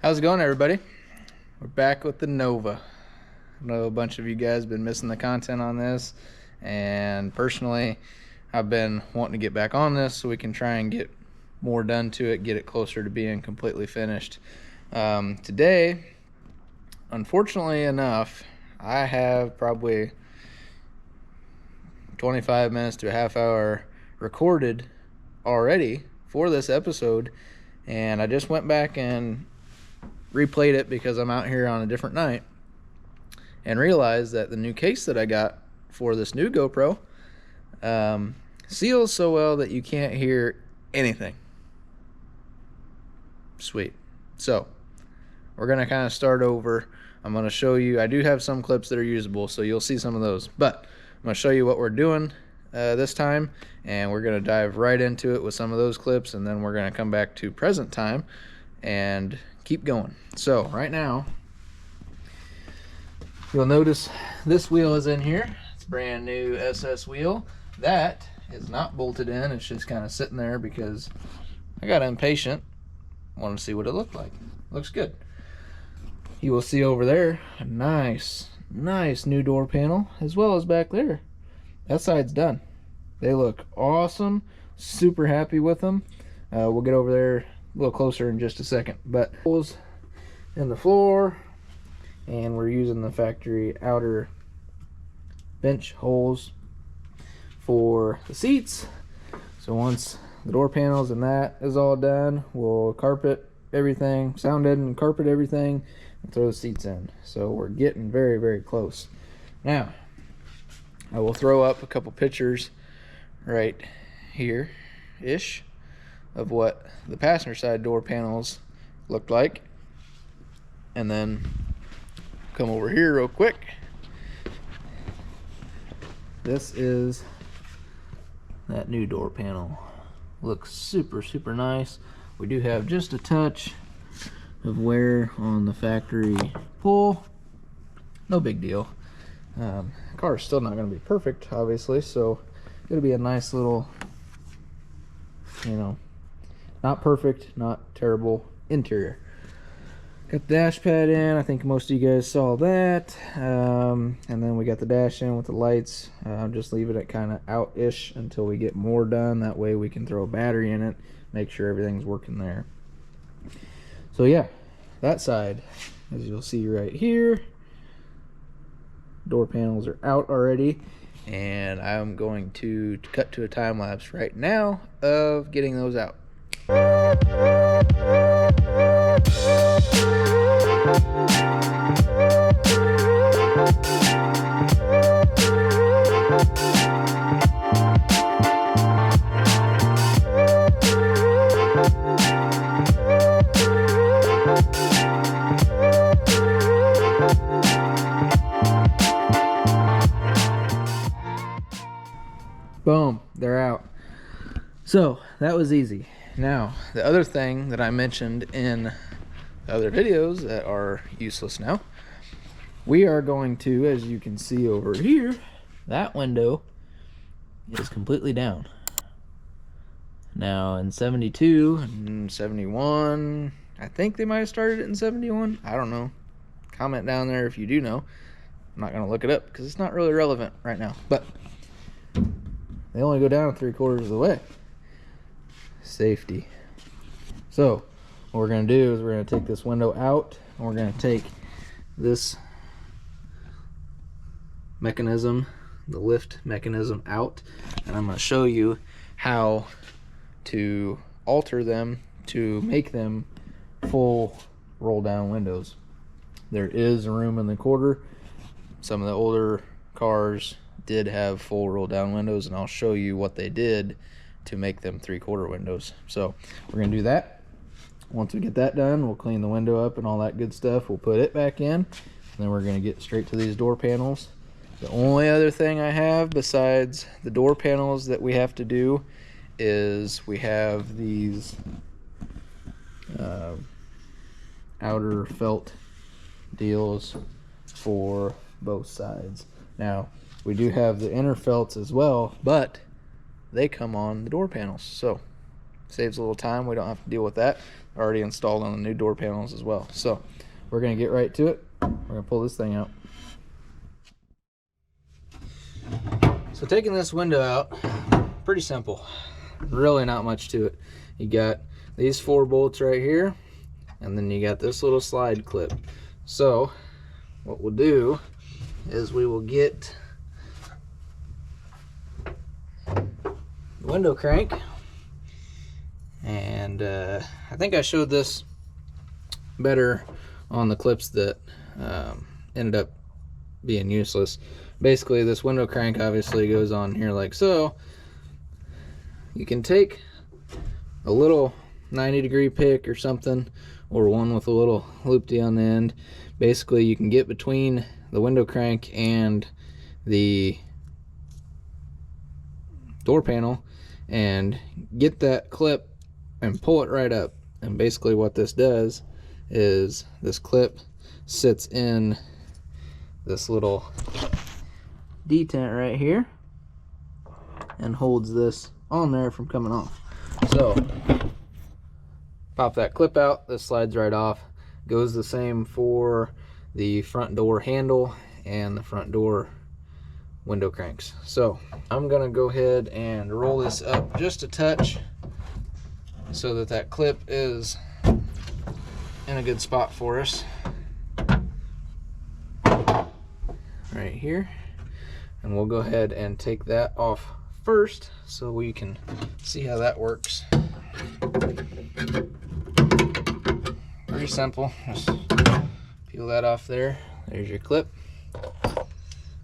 How's it going, everybody? We're back with the Nova. I know a bunch of you guys have been missing the content on this, and personally I've been wanting to get back on this so we can try and get more done to it, get it closer to being completely finished. Today, unfortunately enough, I have probably 25 minutes to a half hour recorded already for this episode, and I just went back and replayed it because I'm out here on a different night and realized that the new case that I got for this new GoPro seals so well that you can't hear anything. Sweet. So we're gonna kind of start over. I'm gonna show you, I do have some clips that are usable, so you'll see some of those, but I'm gonna show you what we're doing this time, and we're gonna dive right into it with some of those clips, and then we're gonna come back to present time and keep going. So right now you'll notice this wheel is in here. It's a brand new SS wheel that is not bolted in. It's just kind of sitting there because I got impatient, wanted to see what it looked like. Looks good. You will see over there a nice new door panel, as well as back there. That side's done. They look awesome. Super happy with them. We'll get over there a little closer in just a second. But holes in the floor, and we're using the factory outer bench holes for the seats. So once the door panels and that is all done, we'll carpet everything, sound deaden and carpet everything, and throw the seats in. So we're getting very close. Now I will throw up a couple pictures right here ish of what the passenger side door panels looked like, and then come over here real quick. This is that new door panel. Looks super nice. We do have just a touch of wear on the factory pull. No big deal. Car is still not going to be perfect, obviously, so it'll be a nice little, you know, not perfect, not terrible interior. Got the dash pad in. I think most of you guys saw that. And then we got the dash in with the lights. Just leaving it kind of out-ish until we get more done. That way we can throw a battery in it, make sure everything's working there. So yeah, that side, as you'll see right here, door panels are out already, and I'm going to cut to a time lapse right now of getting those out. Boom, they're out. So that was easy. Now, the other thing that I mentioned in the other videos that are useless now, we are going to, as you can see over here, that window is completely down. Now in 72 and 71, I think they might have started it in 71. I don't know. Comment down there if you do know. I'm not going to look it up because it's not really relevant right now. But they only go down 3/4 of the way. Safety. So what we're going to do is we're going to take this window out, and we're going to take this mechanism, the lift mechanism, out, and I'm going to show you how to alter them to make them full roll down windows. There is room in the quarter. Some of the older cars did have full roll down windows, and I'll show you what they did to make them 3/4 windows. So we're gonna do that. Once we get that done, we'll clean the window up and all that good stuff. We'll put it back in, and then we're gonna get straight to these door panels. The only other thing I have besides the door panels that we have to do is we have these outer felt deals for both sides. Now we do have the inner felts as well, but they come on the door panels, so saves a little time. We don't have to deal with that. already installed on the new door panels as well. So we're gonna get right to it. We're gonna pull this thing out. So taking this window out, pretty simple. Really not much to it. You got these 4 bolts right here, and then you got this little slide clip. So what we'll do is we will get the window crank, and I think I showed this better on the clips that ended up being useless. Basically, this window crank obviously goes on here like so. You can take a little 90-degree pick or something, or one with a little loop-de on the end. Basically, you can get between the window crank and the door panel and get that clip and pull it right up. And basically what this does is this clip sits in this little detent right here and holds this on there from coming off. So pop that clip out, this slides right off. Goes the same for the front door handle and the front door window cranks. So I'm gonna go ahead and roll this up just a touch so that that clip is in a good spot for us right here. And we'll go ahead and take that off first so we can see how that works. Pretty simple. Just peel that off there. There's your clip.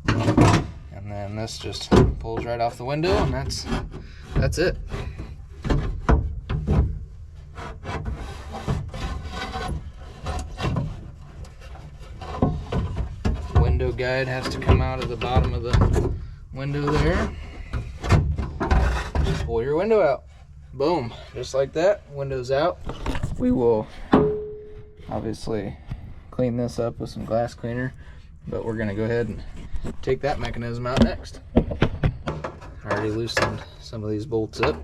And then this just pulls right off the window, and that's it. Window guide has to come out of the bottom of the window there. Just pull your window out. Boom, just like that. Window's out. We will obviously clean this up with some glass cleaner, but we're gonna go ahead and take that mechanism out next. I already loosened some of these bolts up.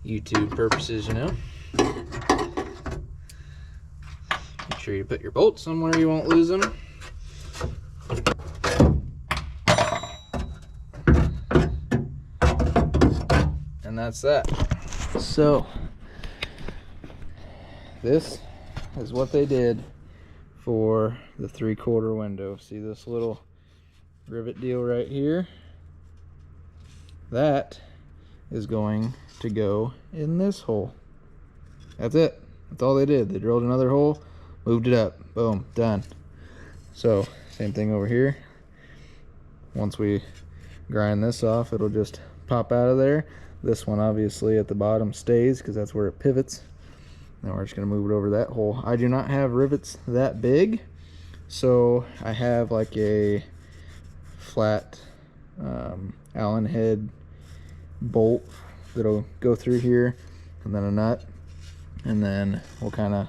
YouTube purposes, you know. Make sure you put your bolts somewhere you won't lose them. And that's that. So this is what they did for the 3/4 window. See this little rivet deal right here? That is going to go in this hole. That's it. That's all they did. They drilled another hole, moved it up. Boom, done. So same thing over here. Once we grind this off, it'll just pop out of there. This one obviously at the bottom stays because that's where it pivots. Now we're just going to move it over that hole. I do not have rivets that big, so I have like a flat Allen head bolt that'll go through here, and then a nut, and then we'll kind of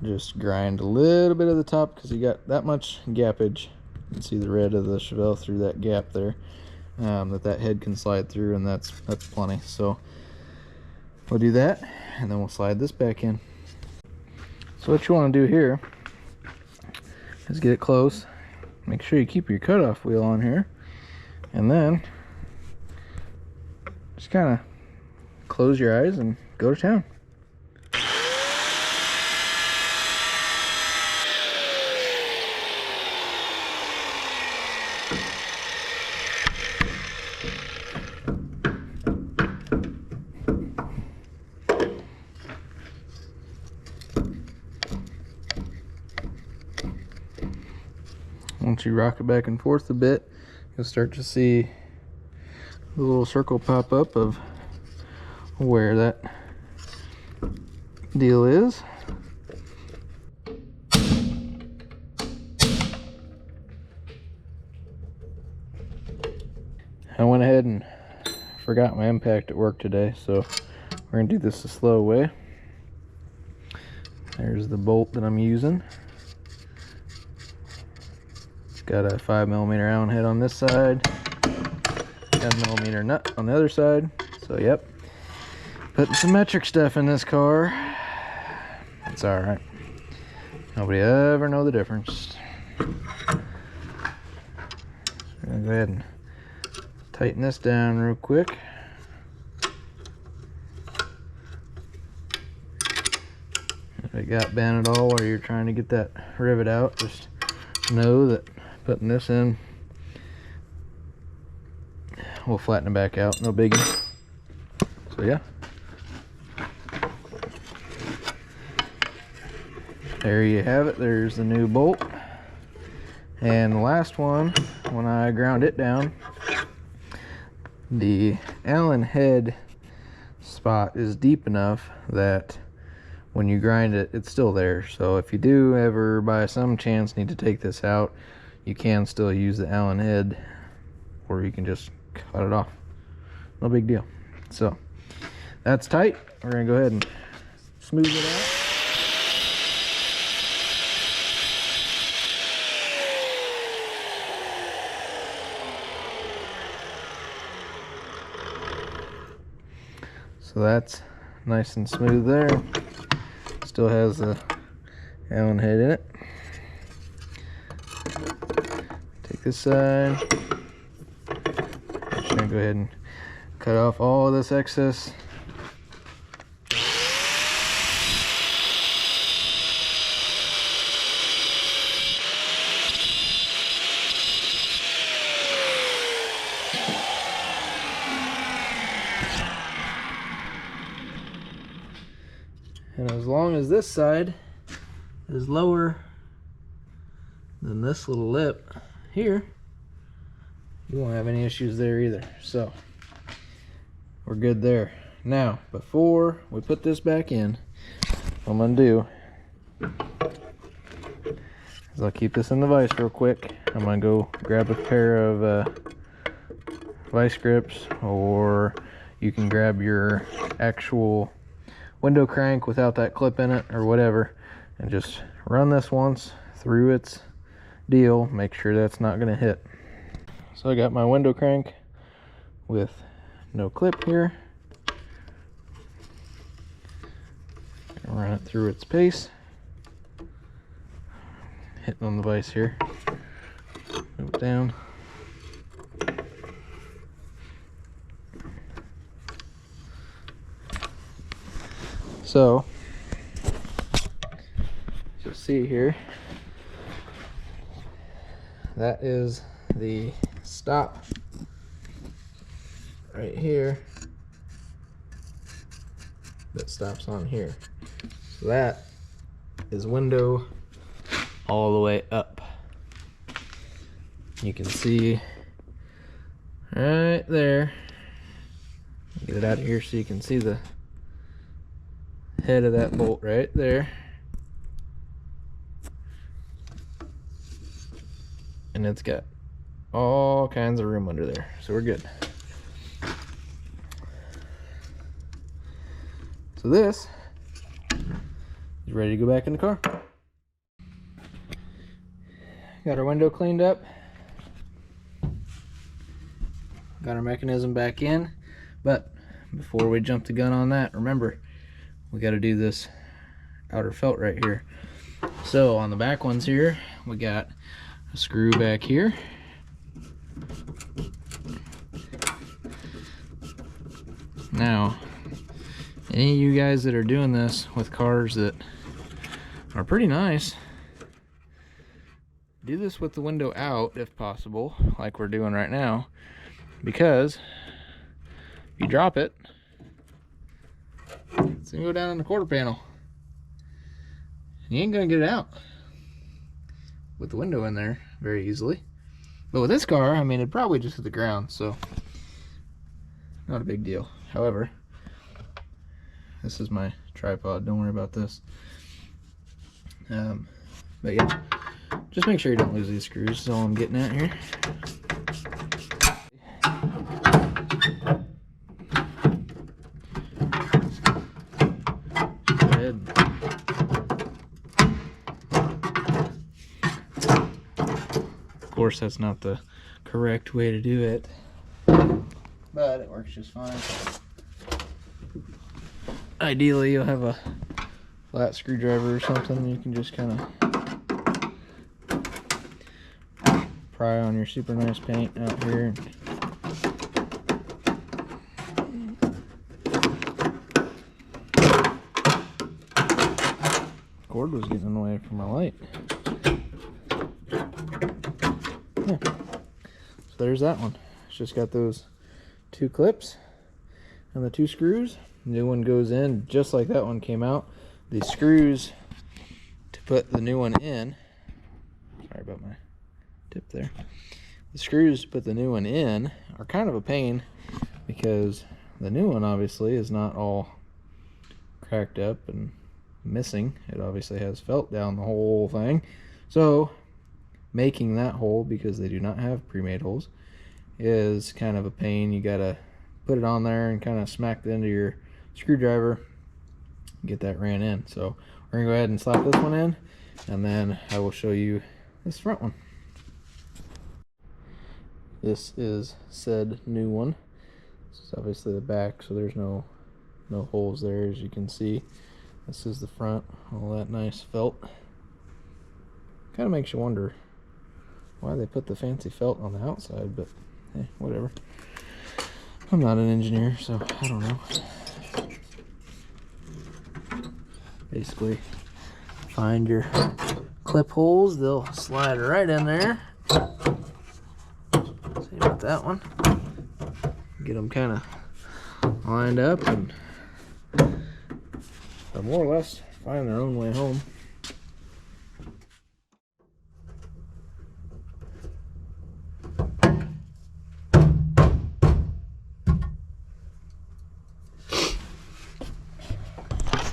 just grind a little bit of the top because you got that much gappage. You can see the red of the Chevelle through that gap there, that head can slide through, and that's plenty. So we'll do that, and then we'll slide this back in. So what you want to do here is get it close. Make sure you keep your cutoff wheel on here, and then just kind of close your eyes and go to town. Once you rock it back and forth a bit, you'll start to see the little circle pop up of where that deal is. I went ahead and forgot my impact at work today, so we're going to do this the slow way. There's the bolt that I'm using. Got a 5mm Allen head on this side, 10mm nut on the other side. So yep, Putting some metric stuff in this car. It's all right. Nobody ever know the difference. Go ahead and tighten this down real quick. If it got bent at all while you're trying to get that rivet out, just know that putting this in will flatten it back out, no biggie. So yeah. There you have it. There's the new bolt. And the last one, when I ground it down, the Allen head spot is deep enough that when you grind it, it's still there. So if you do ever by some chance need to take this out, you can still use the Allen head, or you can just cut it off. No big deal. So that's tight. We're gonna go ahead and smooth it out. So that's nice and smooth there. Still has the Allen head in it. Take this side. Just gonna go ahead and cut off all this excess. And as long as this side is lower than this little lip here, you won't have any issues there either. So we're good there. Now, before we put this back in, what I'm gonna do is I'll keep this in the vise real quick. I'm gonna go grab a pair of vice grips, or you can grab your actual window crank without that clip in it or whatever, and just run this once through its deal. Make sure that's not going to hit. So I got my window crank with no clip here. Run it through its pace. Hitting on the vise here. Move it down. So, you'll see here, that is the stop right here that stops on here. So that is window all the way up. You can see right there. Get it out of here so you can see the head of that bolt right there, and it's got all kinds of room under there, so we're good. So this is ready to go back in the car. Got our window cleaned up, got our mechanism back in, but before we jump the gun on that, remember, we got to do this outer felt right here. So on the back ones here, we got a screw back here. Now, any of you guys that are doing this with cars that are pretty nice, do this with the window out if possible, like we're doing right now, because if you drop it, it's gonna go down on the quarter panel. You ain't gonna get it out with the window in there very easily. But with this car, I mean, it'd probably just hit the ground, so not a big deal. However, this is my tripod, don't worry about this. But yeah, just make sure you don't lose these screws, is all I'm getting at here. Of course, that's not the correct way to do it, but it works just fine. ideally you'll have a flat screwdriver or something. You can just kind of pry on your super nice paint out here. Cord was getting in the way from my light. Yeah. So there's that one. It's just got those 2 clips and the 2 screws. New one goes in just like that one came out. The screws to put the new one in, sorry about my tip there. The screws to put the new one in are kind of a pain because the new one obviously is not all cracked up and missing. It obviously has felt down the whole thing. So making that hole, because they do not have pre-made holes, is kind of a pain. You gotta put it on there and kind of smack the end of your screwdriver, get that ran in. So we're gonna go ahead and slap this one in, and then I will show you this front one. This is said new one. This is obviously the back, so there's no holes there, as you can see. This is the front, all that nice felt. Kind of makes you wonder why they put the fancy felt on the outside, but hey, whatever. I'm not an engineer, so I don't know. Basically, find your clip holes, they'll slide right in there. See about that one. Get them kind of lined up, and they'll more or less find their own way home.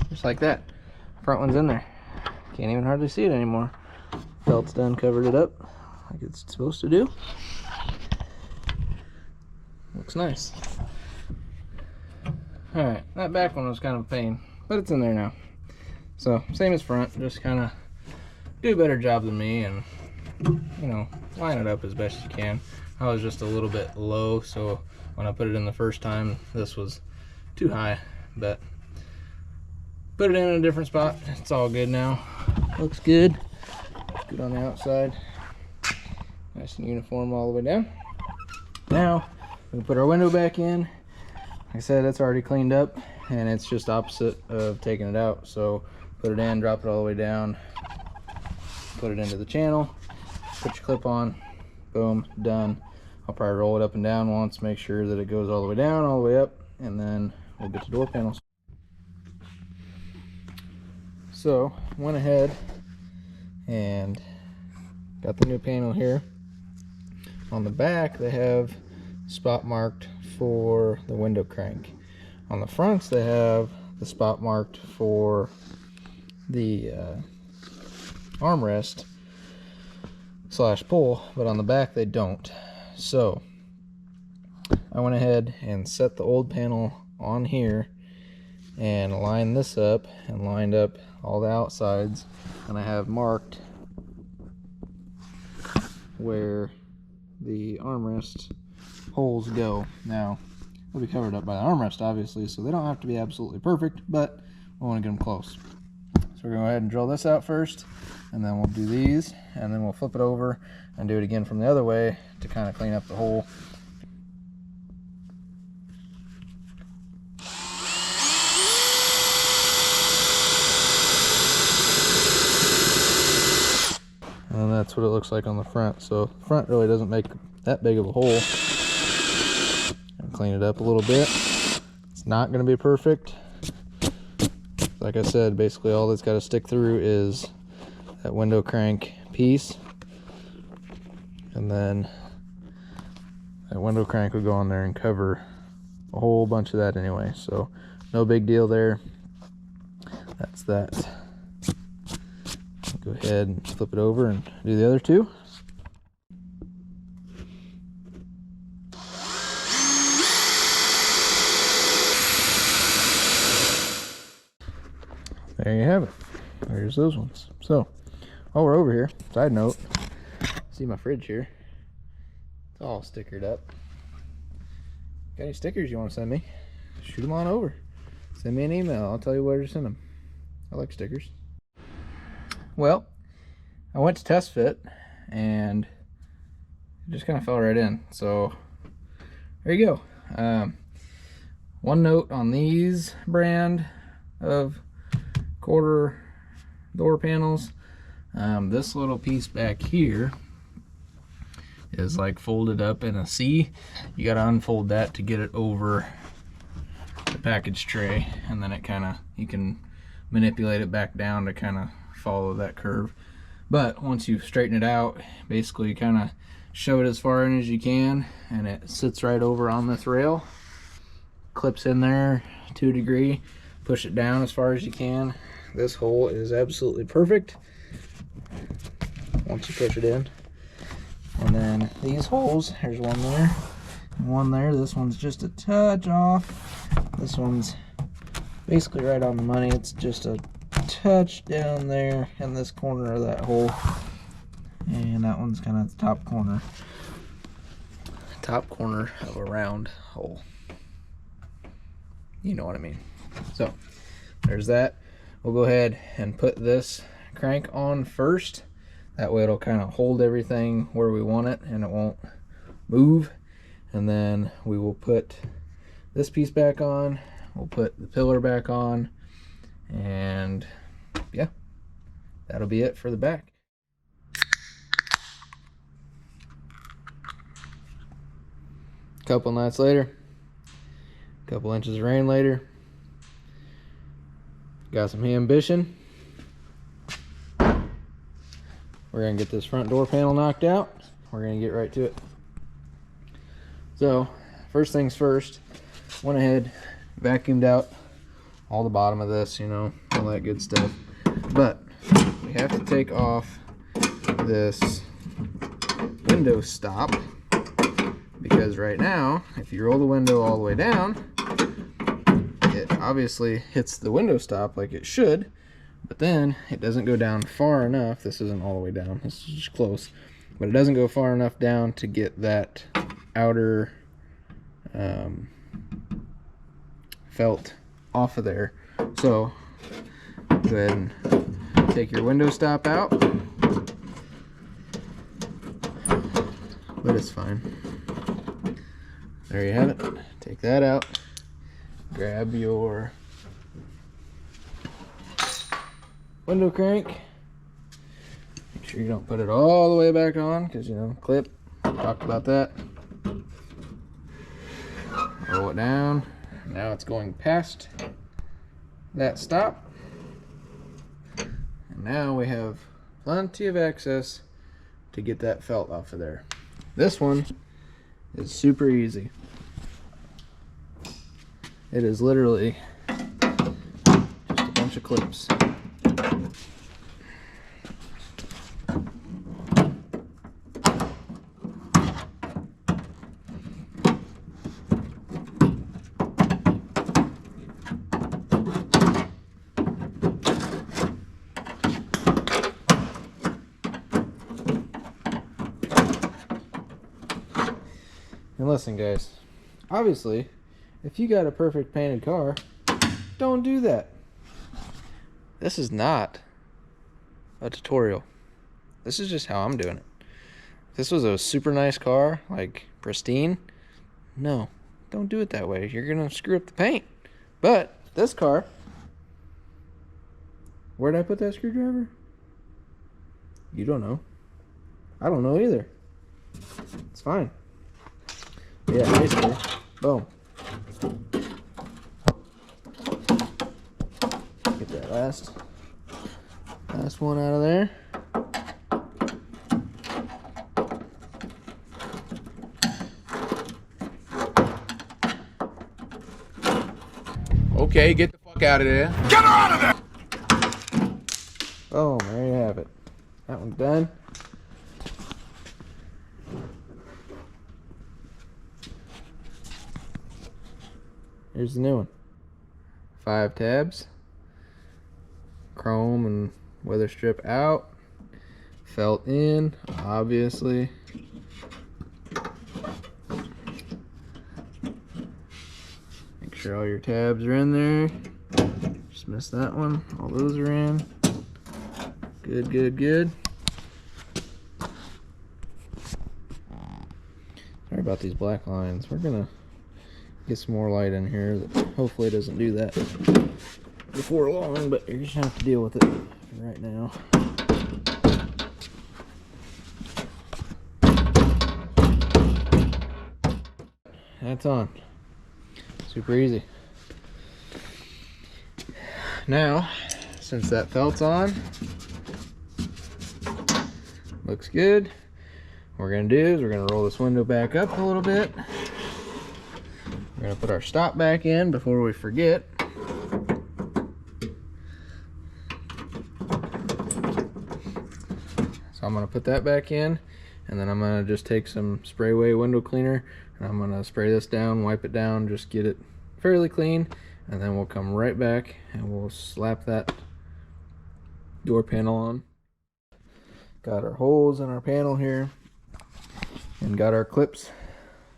Just like that. Front one's in there. Can't even hardly see it anymore. Felt's done, covered it up like it's supposed to do. Looks nice. Alright, that back one was kind of a pain, but it's in there now. So, same as front, just kind of do a better job than me and, you know, line it up as best you can. I was just a little bit low, so when I put it in the first time, this was too high, but put it in a different spot. It's all good now. Looks good. Good on the outside. Nice and uniform all the way down. Now, we can put our window back in. Like I said, it's already cleaned up, and it's just opposite of taking it out. So put it in, drop it all the way down, put it into the channel, put your clip on, boom, done. I'll probably roll it up and down once, make sure that it goes all the way down, all the way up, and then we'll get to door panels. So went ahead and got the new panel here. On the back they have spot marked for the window crank. On the fronts they have the spot marked for the armrest slash pull, but on the back they don't. So I went ahead and set the old panel on here and lined this up and lined up all the outsides, and I have marked where the armrest holes go. Now they'll be covered up by the armrest obviously, so they don't have to be absolutely perfect, but we want to get them close. So we're going to go ahead and drill this out first, and then we'll do these, and then we'll flip it over and do it again from the other way to kind of clean up the hole. And that's what it looks like on the front. So the front really doesn't make that big of a hole. And clean it up a little bit. It's not going to be perfect. Like I said, basically all that's got to stick through is that window crank piece, and then that window crank will go on there and cover a whole bunch of that anyway, so no big deal there. That's that. Go ahead and flip it over and do the other two. There you have it. There's those ones. So while we're over here, side note, see my fridge here, it's all stickered up. Got any stickers you want to send me, shoot them on over. Send me an email. I'll tell you where to send them. I like stickers. Well, I went to test fit and it just kind of fell right in. So there you go. One note on these brand of quarter door panels. This little piece back here is like folded up in a C. You got to unfold that to get it over the package tray, and then it kind of, you can manipulate it back down to kind of follow that curve. But once you straighten it out, basically you kind of shove it as far in as you can, and it sits right over on this rail, clips in there to a degree, push it down as far as you can. This hole is absolutely perfect once you push it in. And then these holes, there's one there and one there. This one's just a touch off. This one's basically right on the money. It's just a touch down there in this corner of that hole, and that one's kind of the top corner of a round hole. You know what I mean. So there's that. We'll go ahead and put this crank on first. That way it'll kind of hold everything where we want it and it won't move. And then we will put this piece back on. We'll put the pillar back on, and yeah, that'll be it for the back. A couple nights later, a couple inches of rain later, got some ambition. We're gonna get this front door panel knocked out. We're gonna get right to it. So first things first, went ahead, vacuumed out all the bottom of this, you know, all that good stuff. But we have to take off this window stop, because right now, if you roll the window all the way down, it obviously hits the window stop like it should, but then it doesn't go down far enough. This isn't all the way down, this is just close, but it doesn't go far enough down to get that outer felt off of there. So go ahead and take your window stop out, but it's fine. There you have it. Take that out, grab your window crank, make sure you don't put it all the way back on, because, you know, clip, talked about that. Roll it down. Now it's going past that stop, and now we have plenty of access to get that felt off of there. This one is super easy. It is literally just a bunch of clips. And listen, guys, obviously, if you got a perfect painted car, don't do that. This is not a tutorial. This is just how I'm doing it. If this was a super nice car, like pristine, no, don't do it that way. You're gonna screw up the paint. But this car, where'd I put that screwdriver? You don't know. I don't know either. It's fine. Yeah, basically, boom. Get that last one out of there. Okay, get the fuck out of there. Get her out of there! Boom, there you have it. That one's done. Here's the new one. 5 tabs. Chrome and weather strip out. Felt in, obviously. Make sure all your tabs are in there. Just missed that one. All those are in. Good, good, good. Sorry about these black lines. We're gonna get some more light in here that hopefully doesn't do that before long, but you're just gonna have to deal with it right now. That's on. Super easy. Now, since that felt's on, looks good. What we're gonna do is we're gonna roll this window back up a little bit. We're gonna put our stop back in before we forget. So I'm gonna put that back in, and then I'm gonna just take some spray away window cleaner, and I'm gonna spray this down, wipe it down, just get it fairly clean, and then we'll come right back and we'll slap that door panel on. Got our holes in our panel here, and got our clips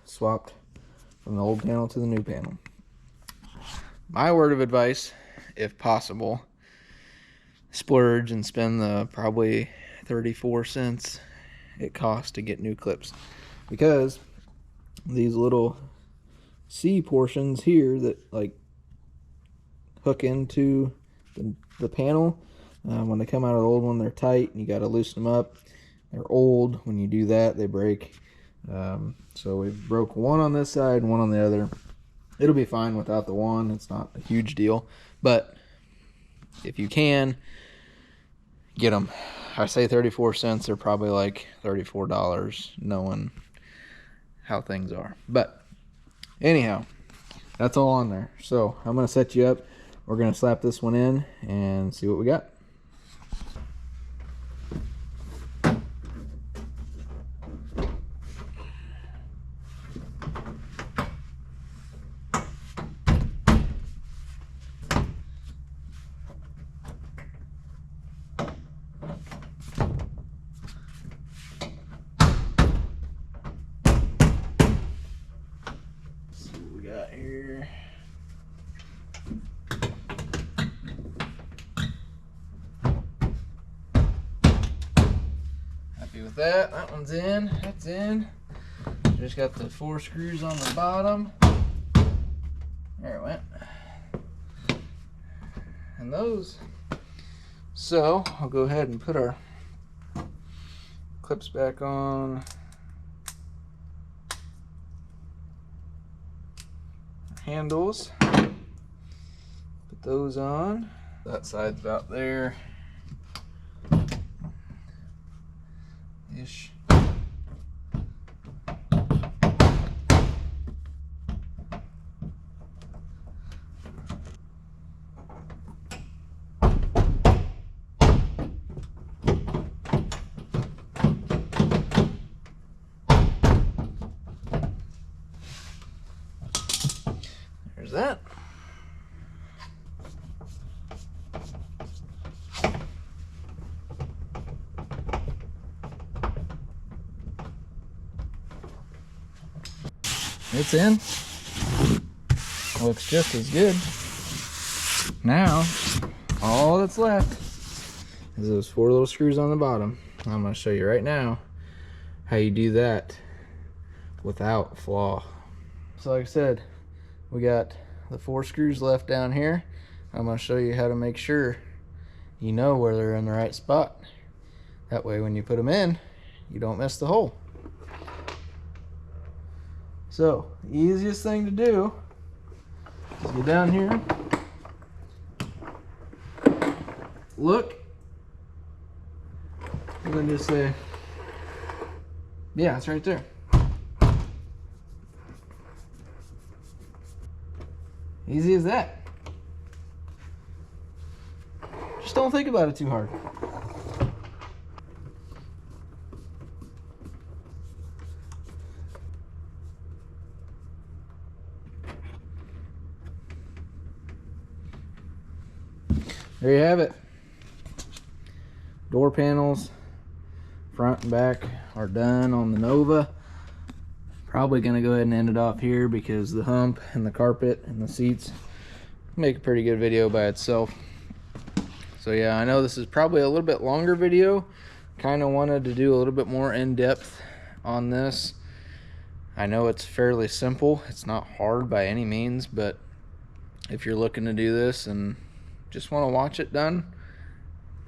swapped from the old panel to the new panel. My word of advice, if possible, splurge and spend the probably 34 cents it costs to get new clips, because these little C portions here that like hook into the panel, when they come out of the old one, they're tight and you got to loosen them up. They're old. When you do that, they break. So we broke one on this side and one on the other. It'll be fine without the one. It's not a huge deal, but if you can get them, I say 34 cents, they're probably like $34 knowing how things are. But anyhow, that's all on there. So I'm going to set you up. We're going to slap this one in and see what we got. Here. Happy with that. That one's in. That's in. Just got the 4 screws on the bottom. There it went. And those. So I'll go ahead and put our clips back on. Handles, put those on. That side's about there ish. That. It's in. Looks just as good. Now, all that's left is those 4 little screws on the bottom. I'm going to show you right now how you do that without flaw. So like I said, we got the 4 screws left down here. I'm going to show you how to make sure you know where they're in the right spot. That way when you put them in, you don't miss the hole. So the easiest thing to do is get down here, look, and then just say, yeah, it's right there. Easy as that. Just don't think about it too hard. There you have it. Door panels, front and back, are done on the Nova. Probably gonna go ahead and end it off here because the hump and the carpet and the seats make a pretty good video by itself. So yeah, I know this is probably a little bit longer video. Kind of wanted to do a little bit more in-depth on this. I know it's fairly simple. It's not hard by any means, but if you're looking to do this and just want to watch it done,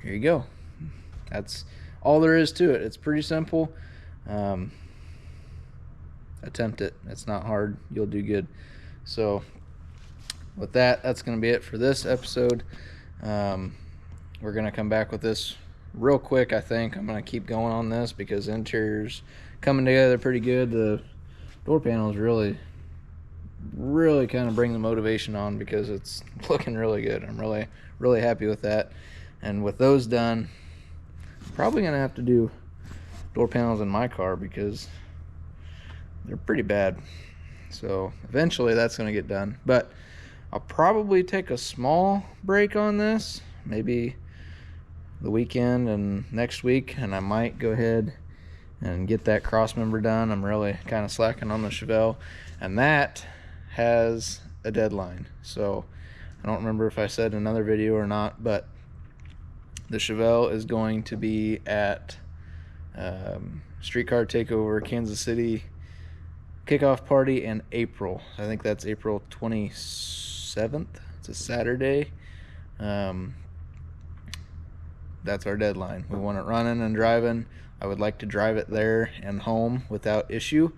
here you go. That's all there is to it. It's pretty simple. Attempt it. It's not hard. You'll do good. So with that, that's going to be it for this episode. We're going to come back with this real quick. I think I'm going to keep going on this because the interior's coming together pretty good. The door panels really kind of bring the motivation on because it's looking really good. I'm really happy with that. And with those done, I'm probably going to have to do door panels in my car because they're pretty bad. So eventually that's going to get done. But I'll probably take a small break on this, maybe the weekend and next week, and I might go ahead and get that cross member done. I'm really kind of slacking on the Chevelle, and that has a deadline. So I don't remember if I said in another video or not, but the Chevelle is going to be at Streetcar Takeover Kansas City kickoff party in April. I think that's April 27th. It's a Saturday. That's our deadline. We want it running and driving. I would like to drive it there and home without issue.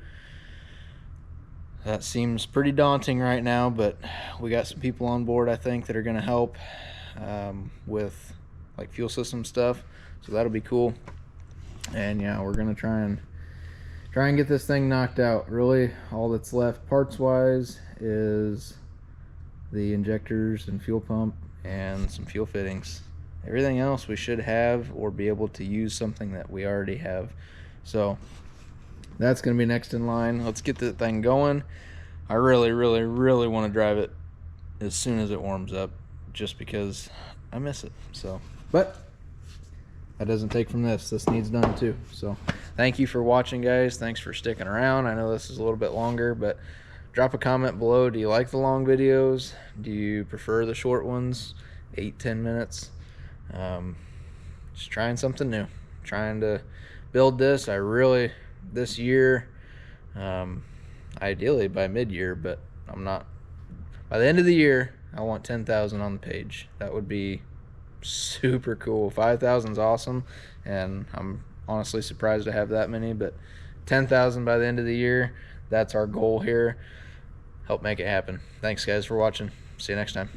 That seems pretty daunting right now, but we got some people on board, I think, that are going to help with like fuel system stuff. So that'll be cool. And yeah, we're going to try and get this thing knocked out. Really, all that's left parts wise is the injectors and fuel pump and some fuel fittings. Everything else we should have or be able to use something that we already have. So that's going to be next in line. Let's get that thing going. I really want to drive it as soon as it warms up, just because I miss it. So, but that doesn't take from this. This needs done too. So thank you for watching, guys. Thanks for sticking around. I know this is a little bit longer, but drop a comment below. Do you like the long videos? Do you prefer the short ones, 8-10 minutes? Just trying something new, trying to build this. This year, ideally by mid-year, but I'm not. By the end of the year, I want 10,000 on the page. That would be super cool. 5,000 is awesome, and I'm honestly surprised to have that many, but 10,000 by the end of the year, that's our goal here. Help make it happen. Thanks, guys, for watching. See you next time.